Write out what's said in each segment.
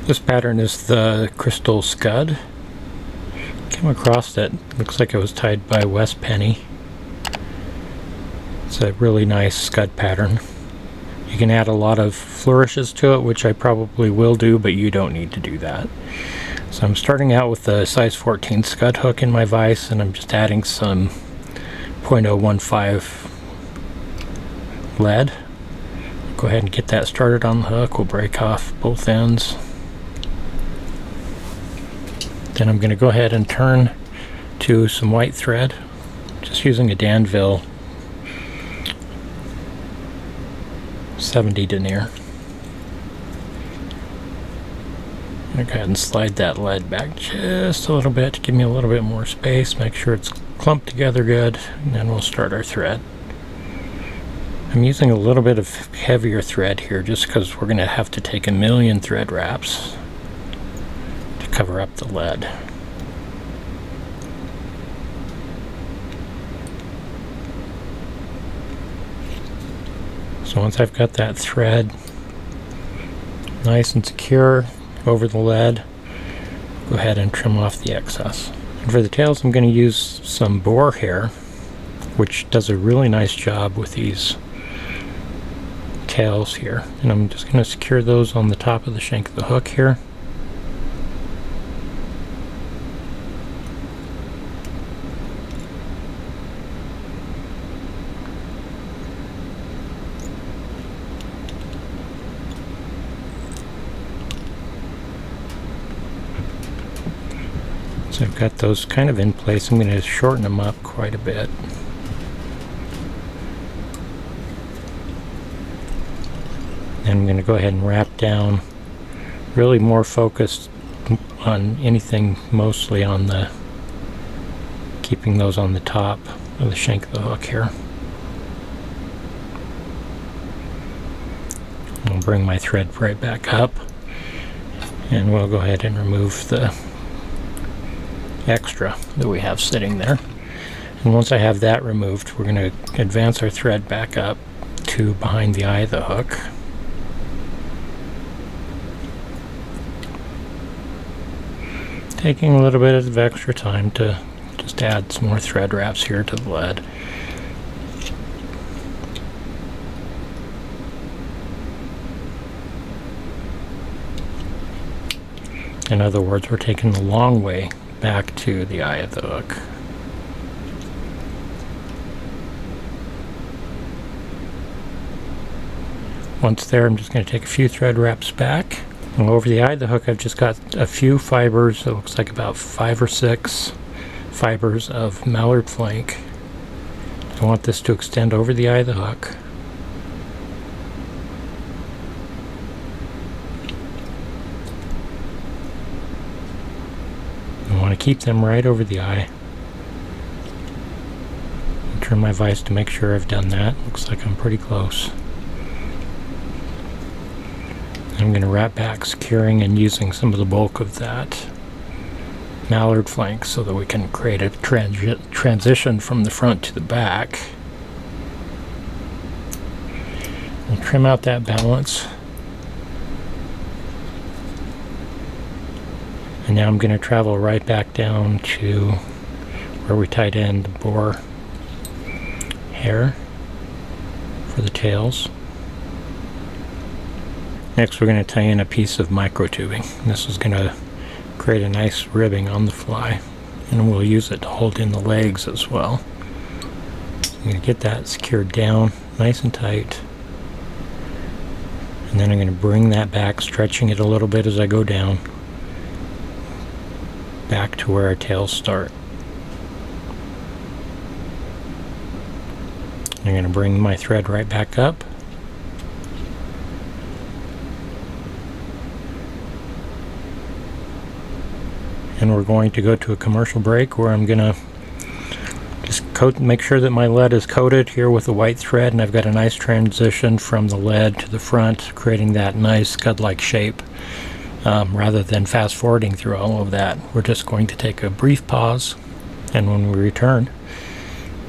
This pattern is the Crystal Scud. Came across it. Looks like it was tied by Wes Penny. It's a really nice scud pattern. You can add a lot of flourishes to it, which I probably will do, but you don't need to do that. So I'm starting out with the size 14 scud hook in my vise, and I'm just adding some 0.015 lead. Go ahead and get that started on the hook. We'll break off both ends. Then I'm going to go ahead and turn to some white thread, just using a Danville 70 denier. Go ahead and slide that lead back just a little bit to give me a little bit more space. Make sure it's clumped together good, and then we'll start our thread. I'm using a little bit of heavier thread here just because we're going to have to take a million thread wraps to cover up the lead. So once I've got that thread nice and secure over the lead, go ahead and trim off the excess. And for the tails, I'm going to use some boar hair, which does a really nice job with these tails here. And I'm just going to secure those on the top of the shank of the hook here. So I've got those kind of in place. I'm going to shorten them up quite a bit. And I'm going to go ahead and wrap down, really more focused on anything, mostly on the, keeping those on the top of the shank of the hook here. I'll bring my thread right back up, and we'll go ahead and remove the extra that we have sitting there. And once I have that removed, we're going to advance our thread back up to behind the eye of the hook. Taking a little bit of extra time to just add some more thread wraps here to the lead. In other words, we're taking the long way back to the eye of the hook. Once there, I'm just going to take a few thread wraps back. And over the eye of the hook, I've just got a few fibers. It looks like about 5 or 6 fibers of mallard flank. I want this to extend over the eye of the hook. I want to keep them right over the eye. I'll turn my vise to make sure I've done that. Looks like I'm pretty close. I'm going to wrap back, securing and using some of the bulk of that mallard flank so that we can create a transition from the front to the back. We'll trim out that balance. And now I'm going to travel right back down to where we tied in the boar hair for the tails. Next, we're going to tie in a piece of micro tubing. This is going to create a nice ribbing on the fly, and we'll use it to hold in the legs as well. I'm going to get that secured down nice and tight, and then I'm going to bring that back, stretching it a little bit as I go down, back to where our tails start. I'm going to bring my thread right back up. And we're going to go to a commercial break where I'm going to just make sure that my lead is coated here with the white thread, and I've got a nice transition from the lead to the front, creating that nice scud-like shape. Rather than fast forwarding through all of that, we're just going to take a brief pause, and when we return,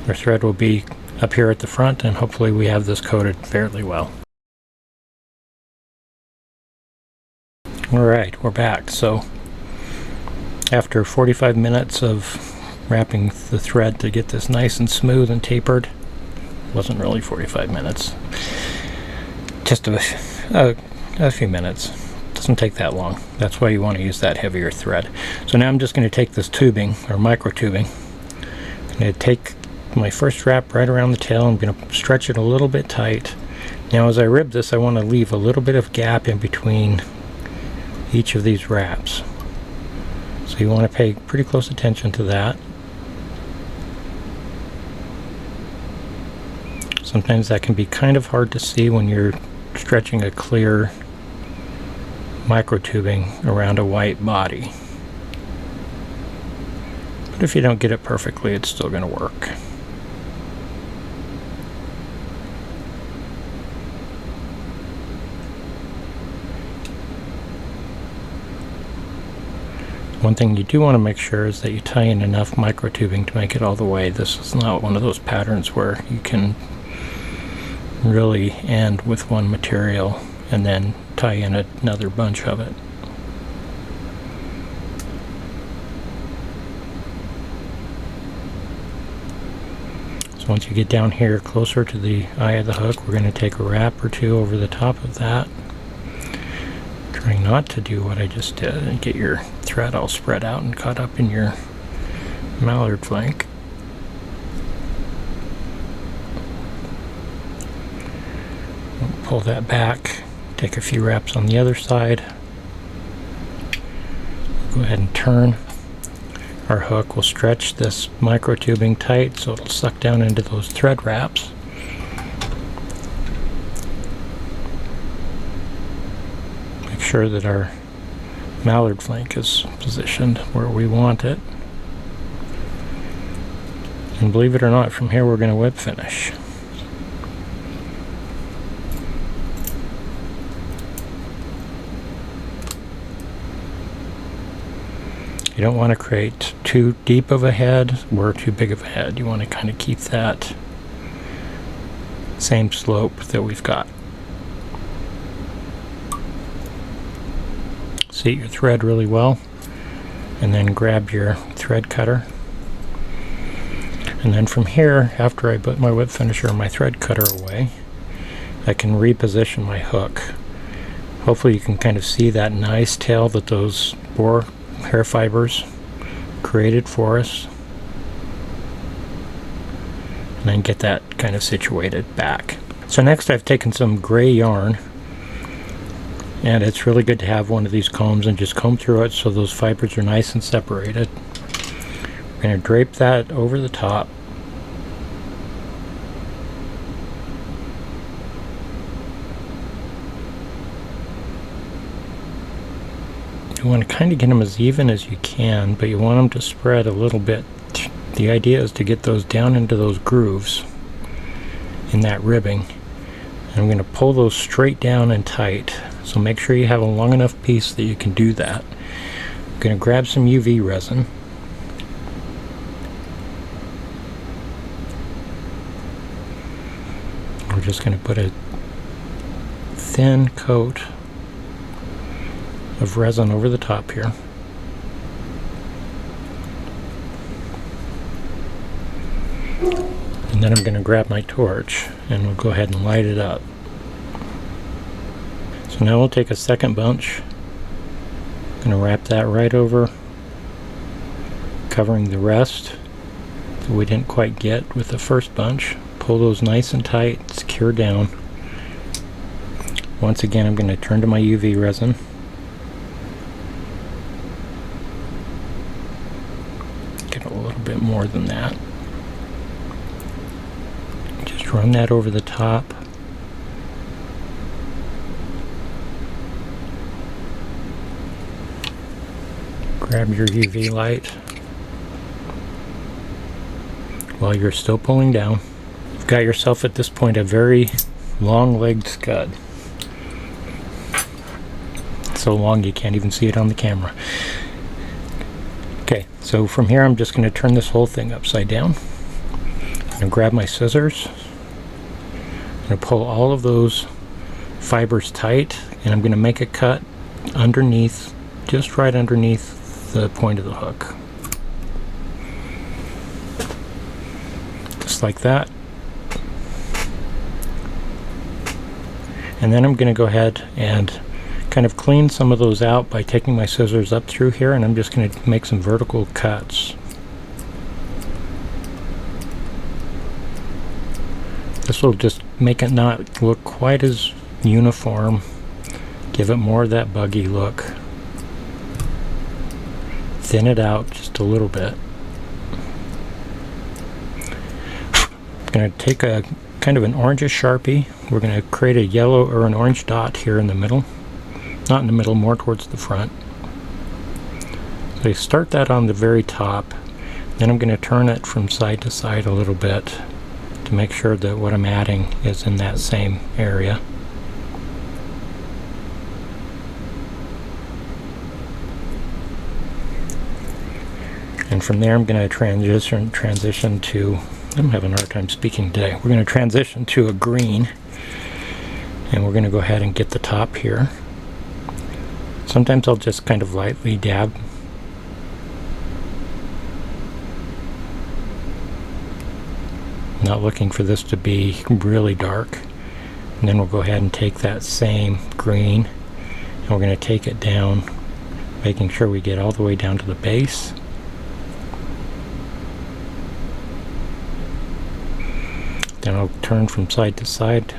our thread will be up here at the front, and hopefully we have this coated fairly well. Alright, we're back. So after 45 minutes of wrapping the thread to get this nice and smooth and tapered, wasn't really 45 minutes, just a few minutes. Doesn't take that long. That's why you want to use that heavier thread. So now I'm just going to take this tubing, or micro tubing. I'm going to take my first wrap right around the tail. I'm going to stretch it a little bit tight. Now as I rib this, I want to leave a little bit of gap in between each of these wraps. So you want to pay pretty close attention to that. Sometimes that can be kind of hard to see when you're stretching a clear micro tubing around a white body. But if you don't get it perfectly, it's still going to work. One thing you do want to make sure is that you tie in enough micro tubing to make it all the way. This is not one of those patterns where you can really end with one material and then tie in another bunch of it. So once you get down here closer to the eye of the hook, we're going to take a wrap or two over the top of that. Trying not to do what I just did and get your thread all spread out and caught up in your mallard flank. Pull that back, take a few wraps on the other side. Go ahead and turn our hook. We'll stretch this micro tubing tight so it'll suck down into those thread wraps. Make sure that our mallard flank is positioned where we want it. And believe it or not, from here we're going to whip finish. You don't want to create too deep of a head or too big of a head. You want to kind of keep that same slope that we've got. Seat your thread really well, and then grab your thread cutter. And then from here, after I put my whip finisher and my thread cutter away, I can reposition my hook. Hopefully you can kind of see that nice tail that those boar hair fibers created for us, and then get that kind of situated back. So next I've taken some gray yarn, and it's really good to have one of these combs and just comb through it so those fibers are nice and separated. We're going to drape that over the top. You want to kind of get them as even as you can, but you want them to spread a little bit. The idea is to get those down into those grooves in that ribbing. And I'm going to pull those straight down and tight. So make sure you have a long enough piece that you can do that. I'm going to grab some UV resin. We're just going to put a thin coat of resin over the top here. And then I'm going to grab my torch and we'll go ahead and light it up. So now we'll take a second bunch. I'm going to wrap that right over, covering the rest that we didn't quite get with the first bunch. Pull those nice and tight, secure down. Once again, I'm going to turn to my UV resin. Get a little bit more than that. Just run that over the top. Grab your UV light while you're still pulling down. You've got yourself at this point a very long-legged scud. So long you can't even see it on the camera. Okay, so from here I'm just going to turn this whole thing upside down. I'm going to grab my scissors. I'm going to pull all of those fibers tight, and I'm going to make a cut underneath, just right underneath the point of the hook. Just like that. And then I'm going to go ahead and kind of clean some of those out by taking my scissors up through here, and I'm just going to make some vertical cuts. This will just make it not look quite as uniform, give it more of that buggy look. Thin it out just a little bit. I'm going to take a kind of an orangish Sharpie. We're going to create a yellow or an orange dot here in the middle. Not in the middle, more towards the front. So I start that on the very top. Then I'm going to turn it from side to side a little bit to make sure that what I'm adding is in that same area. And from there I'm going to transition to, I'm having a hard time speaking today. We're going to transition to a green, and we're going to go ahead and get the top here. Sometimes I'll just kind of lightly dab. Not looking for this to be really dark. And then we'll go ahead and take that same green and we're going to take it down, making sure we get all the way down to the base. Then I'll turn from side to side,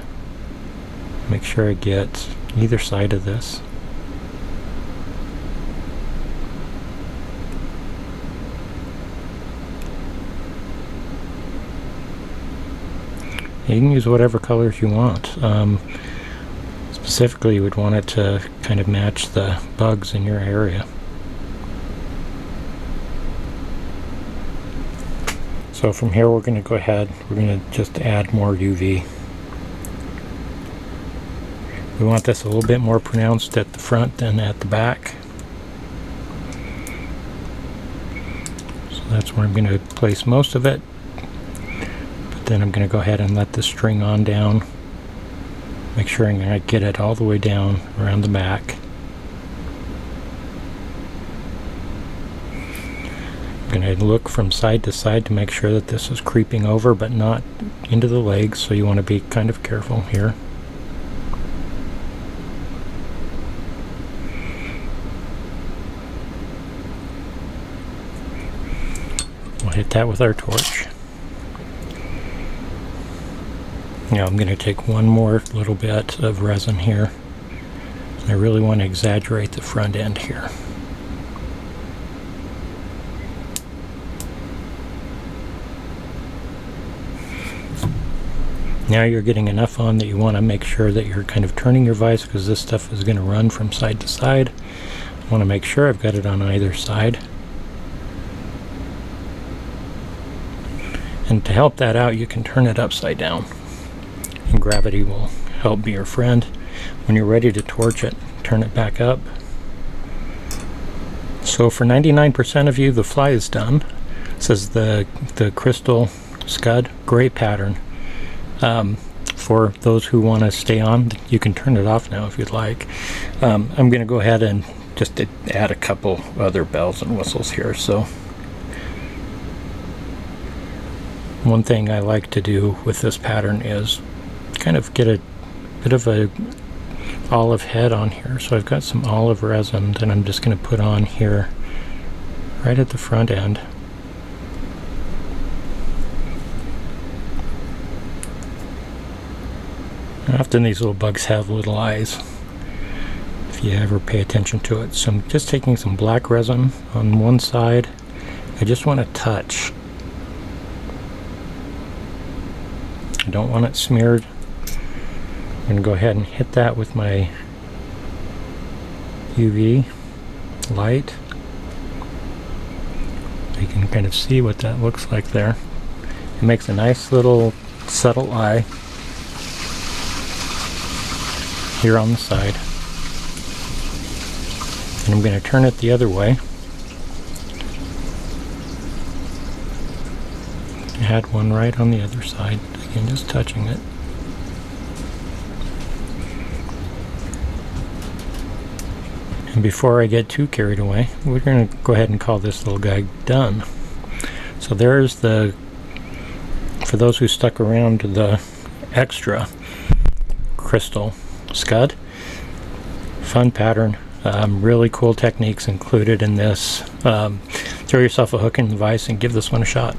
make sure I get either side of this. You can use whatever colors you want. Specifically, you would want it to kind of match the bugs in your area. So from here we're going to go ahead, we're going to just add more UV. We want this a little bit more pronounced at the front than at the back. So that's where I'm going to place most of it. Then I'm going to go ahead and let the string on down, make sure I get it all the way down around the back. I'm going to look from side to side to make sure that this is creeping over but not into the legs, so you want to be kind of careful here. We'll hit that with our torch. Now I'm going to take one more little bit of resin here. I really want to exaggerate the front end here. Now you're getting enough on that you want to make sure that you're kind of turning your vise, because this stuff is going to run from side to side. I want to make sure I've got it on either side. And to help that out, you can turn it upside down. And gravity will help be your friend. When you're ready to torch it, turn it back up. So for 99% of you, the fly is done. This is the Crystal Scud. Great pattern. For those who want to stay on, you can turn it off now if you'd like. I'm going to go ahead and just add a couple other bells and whistles here. So one thing I like to do with this pattern is kind of get a bit of a olive head on here. So I've got some olive resin that I'm just going to put on here right at the front end. Often these little bugs have little eyes, if you ever pay attention to it. So I'm just taking some black resin on one side. I just want to touch. I don't want it smeared. I'm going to go ahead and hit that with my UV light. You can kind of see what that looks like there. It makes a nice little subtle eye here on the side. And I'm going to turn it the other way. Add one right on the other side. Again, just touching it. And before I get too carried away, we're going to go ahead and call this little guy done. So there's the, for those who stuck around, the extra Crystal Scud. Fun pattern. Really cool techniques included in this. Throw yourself a hook in the vise and give this one a shot.